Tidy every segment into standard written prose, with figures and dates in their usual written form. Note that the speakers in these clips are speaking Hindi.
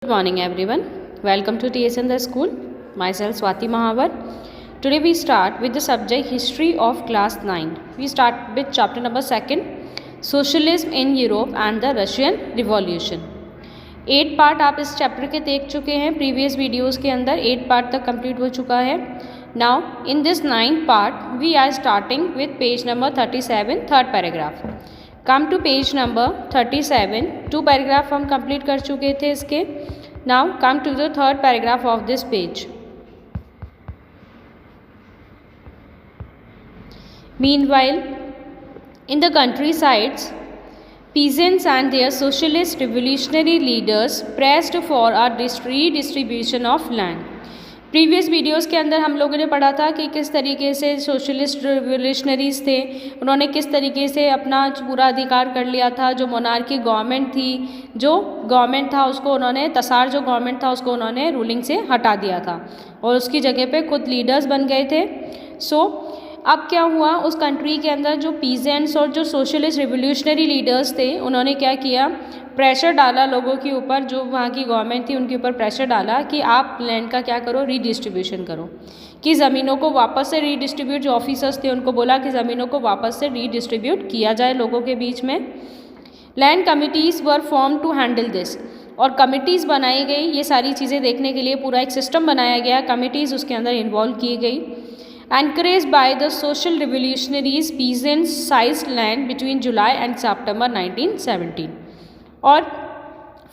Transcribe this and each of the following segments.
Good morning everyone. Welcome to TSN the school. Myself Swati Mahavar. Today we start with the subject history of class 9. We start with chapter number 2, Socialism in Europe and the Russian Revolution. 8 part आप इस चैप्टर के देख चुके हैं प्रीवियस वीडियोस के अंदर. 8 पार्ट तक कंप्लीट हो चुका है. Now in this 9th part we are starting with page number 37, third paragraph. Come to page number 37. 2 paragraph हम कंप्लीट कर चुके थे इसके. Now come to the third paragraph of this page. Meanwhile, in the countrysides, peasants and their socialist revolutionary leaders pressed for a redistribution of land. Previous videos के अंदर हम लोगों ने पढ़ा था कि किस तरीके से सोशलिस्ट रिवोल्यूशनरीज थे, उन्होंने किस तरीके से अपना पूरा अधिकार कर लिया था. जो मोनार्की गवर्नमेंट थी, जो गवर्नमेंट था उसको उन्होंने तसार जो गवर्नमेंट था उसको उन्होंने रूलिंग से हटा दिया था और उसकी जगह पे खुद लीडर्स बन गए थे. अब क्या हुआ, उस कंट्री के अंदर जो पीजेंट्स और जो सोशलिस्ट रिवोल्यूशनरी लीडर्स थे उन्होंने क्या किया, प्रेशर डाला लोगों के ऊपर, जो वहाँ की गवर्नमेंट थी उनके ऊपर प्रेशर डाला कि आप लैंड का क्या करो, रीडिस्ट्रीब्यूशन करो, कि ज़मीनों को वापस से रीडिस्ट्रीब्यूट. जो ऑफिसर्स थे उनको बोला कि ज़मीनों को वापस से रीडिस्ट्रीब्यूट किया जाए लोगों के बीच में. Land committees were form to handle this, और कमिटीज़ बनाई गई ये सारी चीज़ें देखने के लिए. पूरा एक सिस्टम बनाया गया, कमिटीज़ उसके अंदर इन्वॉल्व की गई. Encouraged by the social revolutionaries, peasants seized land between July and September 1917. और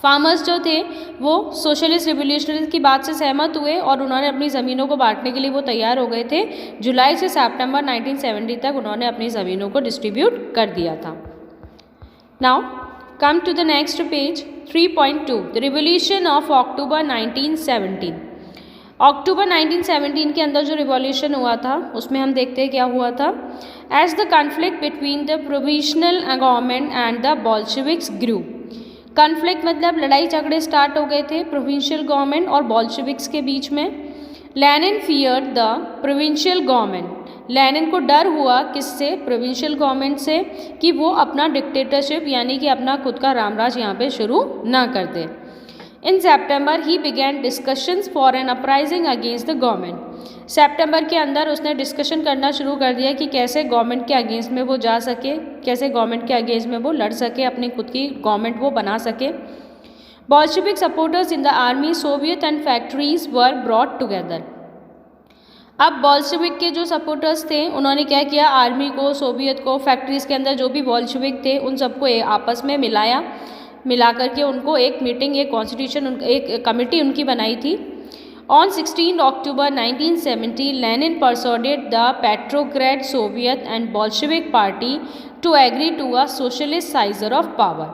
फार्मर्स जो थे वो सोशलिस्ट रिवोल्यूशनरीज की बात से सहमत हुए और उन्होंने अपनी ज़मीनों को बांटने के लिए वो तैयार हो गए थे. जुलाई से सितंबर 1970 तक उन्होंने अपनी ज़मीनों को डिस्ट्रीब्यूट कर दिया था. Now come to the next page 3.2, the revolution of October 1917. अक्टूबर 1917 के अंदर जो रिवॉल्यूशन हुआ था उसमें हम देखते हैं क्या हुआ था. As the conflict between the provisional government and the Bolsheviks grew. Conflict मतलब लड़ाई झगड़े स्टार्ट हो गए थे प्रोविंशियल गवर्नमेंट और बोल्शेविक्स के बीच में. Lenin feared the provincial government. Lenin को डर हुआ किससे, प्रोविंशियल गवर्नमेंट से, कि वो अपना डिक्टेटरशिप यानी कि अपना खुद का रामराज यहाँ पे शुरू ना कर दे. In September he began discussions for an uprising against the government. सितंबर के अंदर उसने डिस्कशन करना शुरू कर दिया कि कैसे गवर्नमेंट के अगेंस्ट में वो जा सके, कैसे गवर्नमेंट के अगेंस्ट में वो लड़ सके, अपनी खुद की गवर्नमेंट वो बना सके. Bolshevik supporters in the army, Soviet and factories were brought together. अब बॉल्शेविक के जो सपोर्टर्स थे उन्होंने क्या किया, आर्मी को, सोवियत को, फैक्ट्रीज़ के अंदर जो भी बॉल्शेविक थे उन सबको आपस में मिला करके उनको एक मीटिंग, एक कॉन्स्टिट्यूशन, एक कमेटी उनकी बनाई थी. On 16 October 1970 Lenin persuaded the Petrograd Soviet and Bolshevik party to agree to a socialist seizure of power.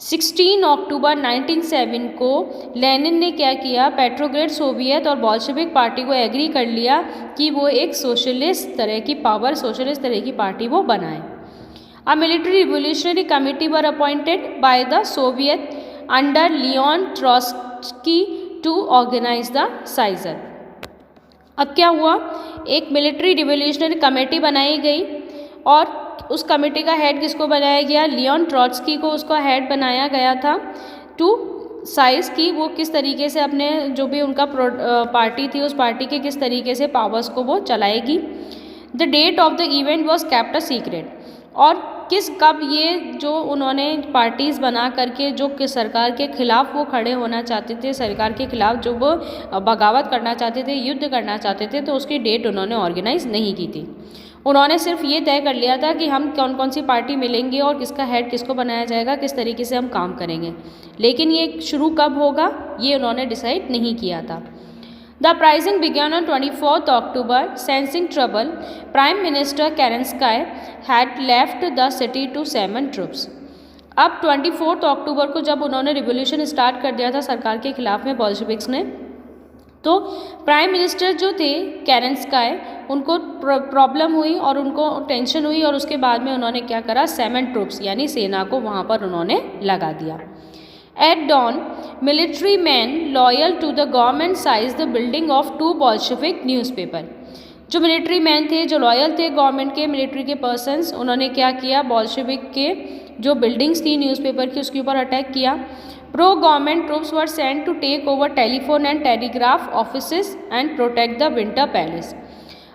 16 अक्टूबर 1907 को लेनिन ने क्या किया, पेट्रोग्राड सोवियत और बोल्शेविक पार्टी को एग्री कर लिया कि वो एक सोशलिस्ट तरह की पावर, सोशलिस्ट तरह की पार्टी वो बनाए. A military revolutionary committee were appointed by the Soviet under Leon Trotsky to organize the seizure. अब क्या हुआ, एक मिलिट्री रिवोल्यूशनरी कमेटी बनाई गई और उस कमेटी का हेड किसको बनाया गया, लियोन ट्रॉट्स्की को उसका हेड बनाया गया था. टू साइज की वो किस तरीके से अपने जो भी उनका पार्टी थी उस पार्टी के किस तरीके से पावर्स को वो चलाएगी. The date of the event was kept a secret. और कब ये जो उन्होंने पार्टीज़ बना करके जो कि सरकार के खिलाफ वो खड़े होना चाहते थे, सरकार के खिलाफ जो वो बगावत करना चाहते थे, युद्ध करना चाहते थे, तो उसकी डेट उन्होंने ऑर्गेनाइज नहीं की थी. उन्होंने सिर्फ ये तय कर लिया था कि हम कौन कौन सी पार्टी मिलेंगे और किसका हेड किसको बनाया जाएगा, किस तरीके से हम काम करेंगे. लेकिन ये शुरू कब होगा ये उन्होंने डिसाइड नहीं किया था. The uprising began on 24th October. Sensing trouble, Prime Minister Kerensky had left the city to summon troops. अब 24 अक्टूबर को जब उन्होंने रिवोल्यूशन स्टार्ट कर दिया था सरकार के खिलाफ में बोल्शेविक्स ने, तो प्राइम मिनिस्टर जो थे केरेंस्काय उनको प्रॉब्लम हुई और उनको टेंशन हुई और उसके बाद में उन्होंने क्या करा, सैमन ट्रूप्स यानी सेना को वहाँ पर उन्होंने लगा दिया. At dawn, military men loyal to the government seized the building of 2 Bolshevik newspapers. जो मिलिट्री मैन थे, जो लॉयल थे गवर्नमेंट के, मिलिट्री के पर्सन्स, उन्होंने क्या किया, बोल्शेविक के जो बिल्डिंग्स थी न्यूज़पेपर की उसके ऊपर अटैक किया. Pro government troops were sent to take over telephone and telegraph offices and protect the Winter Palace.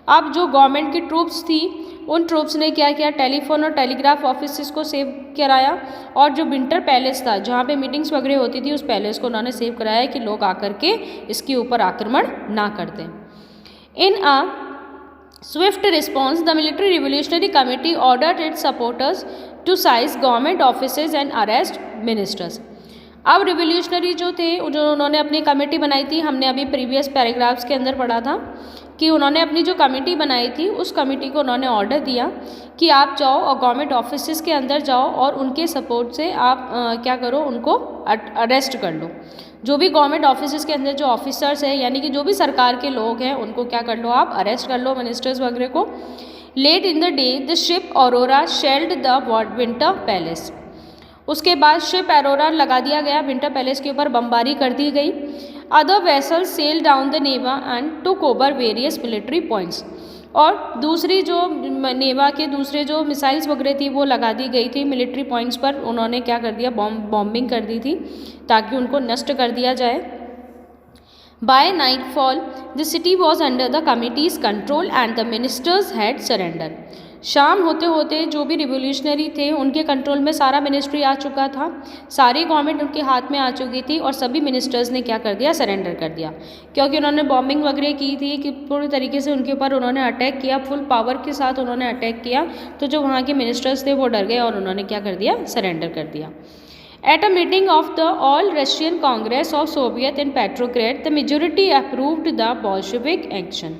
अब जो गवर्नमेंट की ट्रूप्स थी उन ट्रूप्स ने क्या किया, टेलीफोन और टेलीग्राफ ऑफिस को सेव कराया, और जो विंटर पैलेस था जहाँ पे मीटिंग्स वगैरह होती थी उस पैलेस को उन्होंने सेव कराया कि लोग आकर के इसके ऊपर आक्रमण ना कर दें. इन अ swift response, the military revolutionary committee ordered its supporters to seize government offices and arrest ministers. अब रिवोल्यूशनरी जो थे, जो उन्होंने अपनी कमेटी बनाई थी, हमने अभी प्रीवियस पैराग्राफ्स के अंदर पढ़ा था कि उन्होंने अपनी जो कमेटी बनाई थी उस कमेटी को उन्होंने ऑर्डर दिया कि आप जाओ और गवर्नमेंट ऑफिसेस के अंदर जाओ और उनके सपोर्ट से आप क्या करो, उनको अरेस्ट कर लो. जो भी गवर्नमेंट ऑफिसेस के अंदर जो ऑफिसर्स हैं, यानी कि जो भी सरकार के लोग हैं, उनको क्या कर लो, आप अरेस्ट कर लो, मिनिस्टर्स वगैरह को. Late in the day the ship Aurora shelled the Winter Palace. उसके बाद शिप ऑरोरा लगा दिया गया, विंटर पैलेस के ऊपर बमबारी कर दी गई. Other vessels sail down the Neva and took over various military points. और दूसरी जो नेवा के दूसरे जो मिसाइल्स वगैरह थी वो लगा दी गई थी मिलिट्री पॉइंट्स पर. उन्होंने क्या कर दिया, बॉम्बिंग कर दी थी ताकि उनको नष्ट कर दिया जाए. By nightfall the city was under the committee's control and the ministers had surrender. शाम होते होते जो भी रिवोल्यूशनरी थे उनके कंट्रोल में सारा मिनिस्ट्री आ चुका था, सारी गवर्नमेंट उनके हाथ में आ चुकी थी और सभी मिनिस्टर्स ने क्या कर दिया, सरेंडर कर दिया, क्योंकि उन्होंने बॉम्बिंग वगैरह की थी कि पूरी तरीके से उनके ऊपर उन्होंने अटैक किया, फुल पावर के साथ उन्होंने अटैक किया. तो जो वहाँ के मिनिस्टर्स थे वो डर गए और उन्होंने क्या कर दिया, सरेंडर कर दिया. At a meeting of the All-Russian Congress of Soviet in Petrograd, the majority approved the Bolshevik action.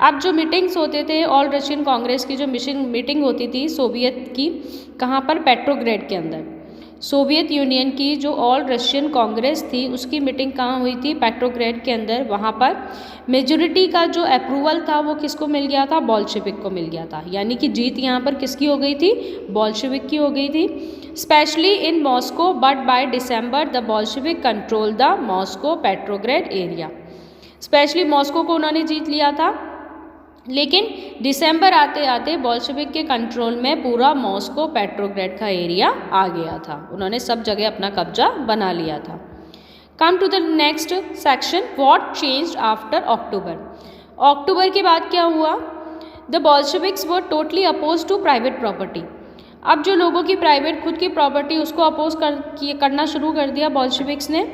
अब जो मीटिंग्स होते थे, ऑल रशियन कांग्रेस की जो मीटिंग होती थी सोवियत की, कहाँ पर, पेट्रोग्रेड के अंदर. सोवियत यूनियन की जो ऑल रशियन कांग्रेस थी उसकी मीटिंग कहाँ हुई थी, पेट्रोग्रेड के अंदर. वहाँ पर मेजोरिटी का जो अप्रूवल था वो किसको मिल गया था, बोल्शेविक को मिल गया था. यानी कि जीत यहाँ पर किसकी हो गई थी, बोल्शेविक की हो गई थी. Specially in Moscow, but by December the Bolshevik control the Moscow Petrograd area. Specially Moscow को उन्होंने जीत लिया था, लेकिन दिसंबर आते आते बोल्शेविक के कंट्रोल में पूरा मॉस्को पेट्रोग्रेड का एरिया आ गया था. उन्होंने सब जगह अपना कब्जा बना लिया था. Come to the next section, what changed after October. अक्टूबर के बाद क्या हुआ, the Bolsheviks were totally oppose to private property. अब जो लोगों की प्राइवेट खुद की प्रॉपर्टी उसको अपोज करना शुरू कर दिया बोल्शेविक्स ने.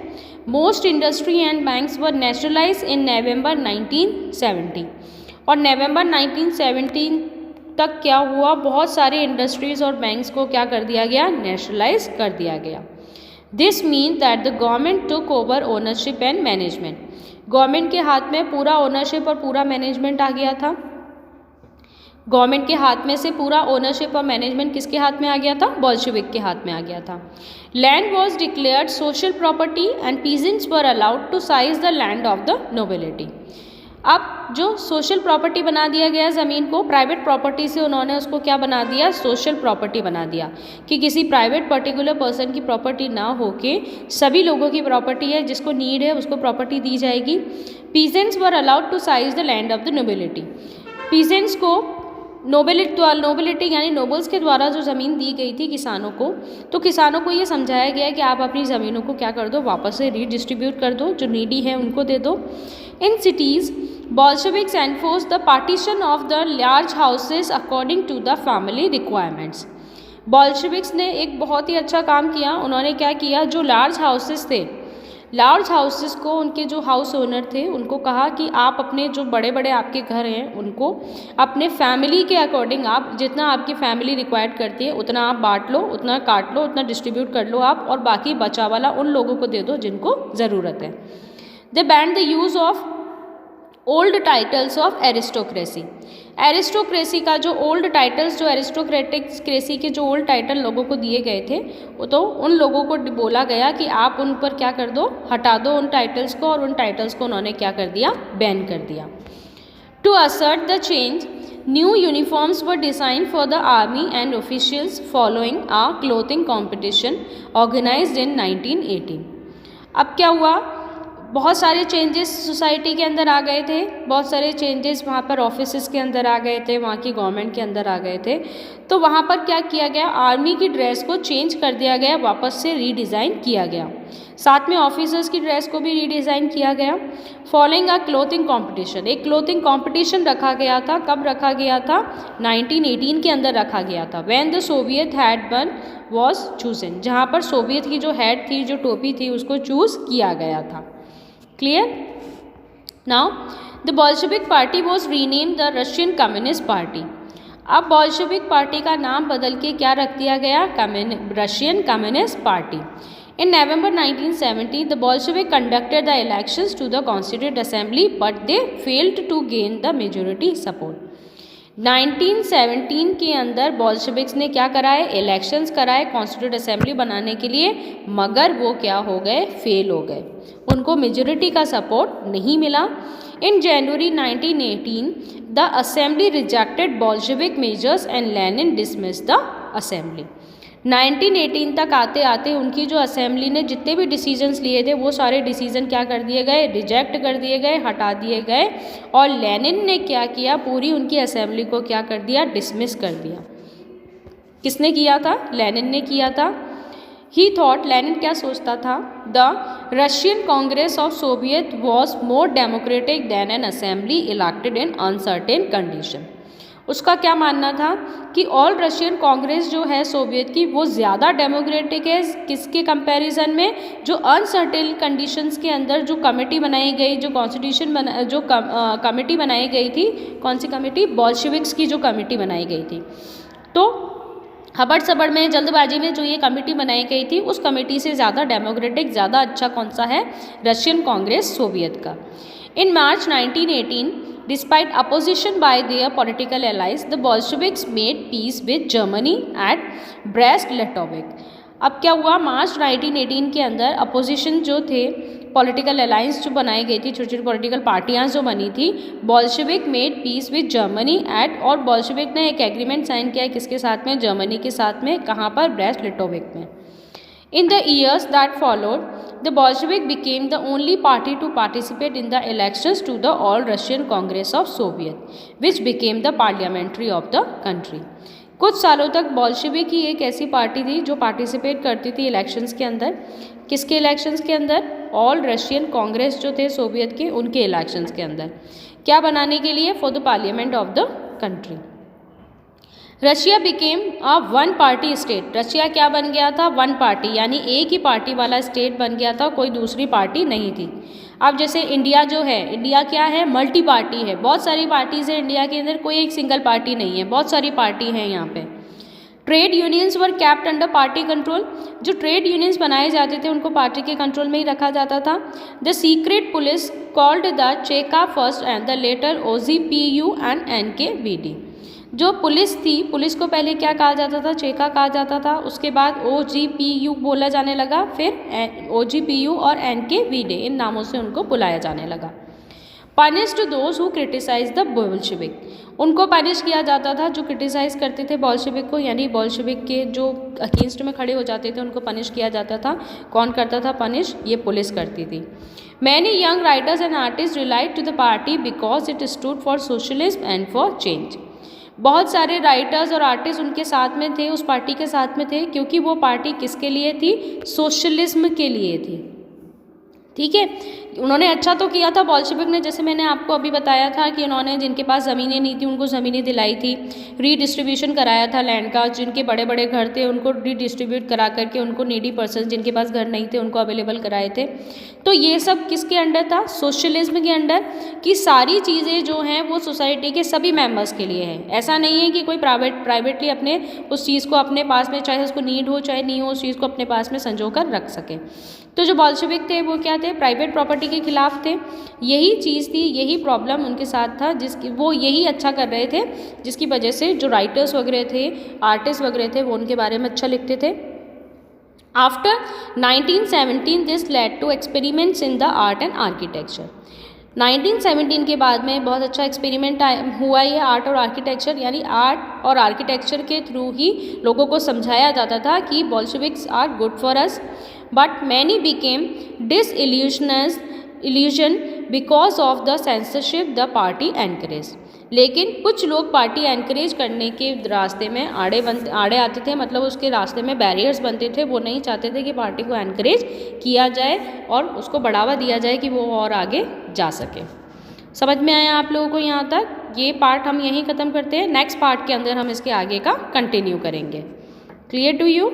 Most industry and banks were nationalise in November 1970. और नवंबर 1917 तक क्या हुआ, बहुत सारे इंडस्ट्रीज़ और बैंक्स को क्या कर दिया गया, नेशनलाइज कर दिया गया. This mean that the government took over ownership and management. Government के हाथ में पूरा ओनरशिप और पूरा मैनेजमेंट आ गया था. गवर्नमेंट के हाथ में से पूरा ओनरशिप और मैनेजमेंट किसके हाथ में आ गया था, बोल्शेविक के हाथ में आ गया था. Land was declared social property and peasants were allowed to seize the land of the nobility. अब जो सोशल प्रॉपर्टी बना दिया गया ज़मीन को, प्राइवेट प्रॉपर्टी से उन्होंने उसको क्या बना दिया, सोशल प्रॉपर्टी बना दिया कि किसी प्राइवेट पर्टिकुलर पर्सन की प्रॉपर्टी ना हो के सभी लोगों की प्रॉपर्टी है, जिसको नीड है उसको प्रॉपर्टी दी जाएगी. Peasants were allowed to seize the land of the nobility. Peasants को नोबिलिटी यानी नोबल्स के द्वारा जो ज़मीन दी गई थी किसानों को, तो किसानों को ये समझाया गया कि आप अपनी ज़मीनों को क्या कर दो, वापस से रीडिस्ट्रीब्यूट कर दो, जो नीडी है उनको दे दो. In cities Bolsheviks enforced the partition of the large houses according to the family requirements. Bolsheviks ने एक बहुत ही अच्छा काम किया. उन्होंने क्या किया, जो लार्ज हाउसेस थे, लार्ज हाउसेस को उनके जो हाउस ओनर थे उनको कहा कि आप अपने जो बड़े बड़े आपके घर हैं उनको अपने फैमिली के अकॉर्डिंग, आप जितना आपकी फैमिली रिक्वायर्ड करती है उतना आप बांट लो, उतना काट लो, उतना डिस्ट्रीब्यूट कर लो आप, और बाकी बचा वाला उन लोगों को दे दो जिनको ज़रूरत है. They banned the use of old titles of aristocracy. Aristocracy का जो ओल्ड टाइटल्स, जो एरिस्टोक्रेसी के जो ओल्ड टाइटल लोगों को दिए गए थे, वो तो उन लोगों को बोला गया कि आप उन पर क्या कर दो, हटा दो उन टाइटल्स को, और उन टाइटल्स को उन्होंने क्या कर दिया, बैन कर दिया. To assert the change, new uniforms were design for the army and officials following a clothing competition organised in 1918. अब क्या हुआ, बहुत सारे चेंजेस सोसाइटी के अंदर आ गए थे, बहुत सारे चेंजेस वहाँ पर ऑफिसेस के अंदर आ गए थे, वहाँ की गवर्नमेंट के अंदर आ गए थे। तो वहाँ पर क्या किया गया, आर्मी की ड्रेस को चेंज कर दिया गया, वापस से रीडिज़ाइन किया गया। साथ में ऑफिसर्स की ड्रेस को भी रीडिज़ाइन किया गया। फॉलोइंग अ क्लोथिंग कंपटीशन, एक क्लोथिंग कंपटीशन रखा गया था। कब रखा गया था? 1918 के अंदर रखा गया था। When the Soviet head one was chosen, जहाँ पर सोवियत की जो हेड थी, जो टोपी थी, उसको चूज़ किया गया था। Clear? Now the Bolshevik party was renamed the Russian communist party. अब बोल्शेविक पार्टी का नाम बदल के क्या रख दिया गया? Russian communist party. In November 1970, the Bolshevik conducted the elections to the Constituent Assembly, but they failed to gain the majority support. 1917 के अंदर बोल्शेविक्स ने क्या कराए? इलेक्शंस कराए कॉन्स्टिट्यूट असेंबली बनाने के लिए, मगर वो क्या हो गए? फेल हो गए, उनको मेजोरिटी का सपोर्ट नहीं मिला। इन जनवरी 1918 the assembly rejected Bolshevik measures and Lenin dismissed the assembly. 1918 तक आते आते उनकी जो असेंबली ने जितने भी डिसीजंस लिए थे, वो सारे डिसीजन क्या कर दिए गए? रिजेक्ट कर दिए गए, हटा दिए गए। और लेनिन ने क्या किया? पूरी उनकी असेंबली को क्या कर दिया? डिसमिस कर दिया। किसने किया था? लेनिन ने किया था। ही थॉट, लेनिन क्या सोचता था? The Russian Congress of Soviet was more democratic than an assembly elected in uncertain condition. उसका क्या मानना था कि ऑल रशियन कांग्रेस जो है सोवियत की, वो ज़्यादा डेमोक्रेटिक है किसके कंपैरिजन में? जो अनसर्टेन कंडीशंस के अंदर जो कमेटी बनाई गई, जो कॉन्स्टिट्यूशन कमेटी बनाई गई थी, कौन सी कमेटी? बोल्शेविक्स की जो कमेटी बनाई गई थी। तो हबड़ सबड़ में, जल्दबाजी में जो ये कमेटी बनाई गई थी, उस कमेटी से ज़्यादा डेमोक्रेटिक, ज़्यादा अच्छा कौन सा है? रशियन कांग्रेस सोवियत का। इन मार्च 1918 despite opposition by their political allies, the Bolsheviks made peace with Germany at Brest-Litovsk। अब क्या हुआ? मार्च 1918 के अंदर अपोजिशन जो थे, पॉलिटिकल अलायंस जो बनाई गई थी, छोटी छोटी पॉलिटिकल पार्टियां जो बनी थी, Bolshevik made peace with Germany at, और बोल्शेविक ने एक एग्रीमेंट साइन किया किसके साथ में? जर्मनी के साथ में। कहाँ पर? ब्रेस्ट-लिटोविक में। In the years that followed, the Bolshevik became the only party to participate in the elections to the All-Russian Congress of Soviet, which became the parliamentary of the country। कुछ सालों तक बोल्शेविक ही एक ऐसी पार्टी थी जो पार्टिसिपेट करती थी इलेक्शंस के अंदर। किसके इलेक्शंस के अंदर? ऑल रशियन कांग्रेस जो थे सोवियत के, उनके इलेक्शंस के अंदर। क्या बनाने के लिए? For the parliament of the country. Russia became a one party state. Russia क्या बन गया था? वन पार्टी, यानी एक ही पार्टी वाला स्टेट बन गया था, कोई दूसरी पार्टी नहीं थी। अब जैसे इंडिया जो है, इंडिया क्या है? मल्टी पार्टी है, बहुत सारी पार्टीज है इंडिया के अंदर, कोई एक सिंगल पार्टी नहीं है, बहुत सारी पार्टी है यहाँ पे। ट्रेड यूनियंस वर कैप्ट अंडर पार्टी कंट्रोल। जो ट्रेड यूनियंस बनाए जाते थे उनको पार्टी के कंट्रोल में ही रखा जाता था। The secret police called the Cheka first and the later OGPU and NKVD। जो पुलिस थी, पुलिस को पहले क्या कहा जाता था? चेका कहा जाता था, उसके बाद OGPU बोला जाने लगा, फिर OGPU और NKVD इन नामों से उनको बुलाया जाने लगा। Punished those who criticise the Bolshevik. उनको पनिश किया जाता था जो क्रिटिसाइज करते थे बोल्शेविक को, यानी बोल्शेविक के जो अगेंस्ट में खड़े हो जाते थे उनको पनिश किया जाता था। कौन करता था पनिश? ये पुलिस करती थी। Many young writers and artist relied to the party because it stood for socialism and for change. बहुत सारे राइटर्स और आर्टिस्ट उनके साथ में थे, उस पार्टी के साथ में थे, क्योंकि वो पार्टी किसके लिए थी? सोशलिज्म के लिए थी। ठीक है, उन्होंने अच्छा तो किया था बोल्शेविक ने, जैसे मैंने आपको अभी बताया था कि उन्होंने जिनके पास ज़मीनें नहीं थी उनको ज़मीनें दिलाई थी, रीडिस्ट्रीब्यूशन कराया था लैंड का, जिनके बड़े बड़े घर थे उनको रीडिस्ट्रीब्यूट करा करके उनको नीडी पर्सन जिनके पास घर नहीं थे उनको अवेलेबल कराए थे। तो ये सब किसके अंडर था? सोशलिज्म के अंडर, कि सारी चीज़ें जो हैं वो सोसाइटी के सभी मेम्बर्स के लिए है। ऐसा नहीं है कि कोई प्राइवेटली अपने उस चीज़ को अपने पास में, चाहे उसको नीड हो चाहे नहीं हो, उस चीज़ को अपने पास में संजो कर रख सके। तो जो बोल्शेविक थे वो क्या थे? प्राइवेट प्रॉपर्टी के खिलाफ थे। यही चीज़ थी, यही प्रॉब्लम उनके साथ था, जिसकी वो यही अच्छा कर रहे थे, जिसकी वजह से जो राइटर्स वगैरह थे, आर्टिस्ट वगैरह थे, वो उनके बारे में अच्छा लिखते थे। After 1917 this led to experiments in the art and architecture. 1917 के बाद में बहुत अच्छा एक्सपेरिमेंट हुआ ये आर्ट और आर्किटेक्चर, यानी आर्ट और आर्किटेक्चर के थ्रू ही लोगों को समझाया जाता था कि Bolsheviks are good for us, but many became disillusioned illusion because of the censorship the party encouraged। लेकिन कुछ लोग पार्टी एनकरेज करने के रास्ते में आड़े आते थे, मतलब उसके रास्ते में बैरियर्स बनते थे। वो नहीं चाहते थे कि पार्टी को एनकरेज किया जाए और उसको बढ़ावा दिया जाए कि वो और आगे जा सके। समझ में आया आप लोगों को यहाँ तक? ये पार्ट हम यहीं ख़त्म करते हैं। नेक्स्ट पार्ट के अंदर हम इसके आगे का कंटिन्यू करेंगे। Clear to you?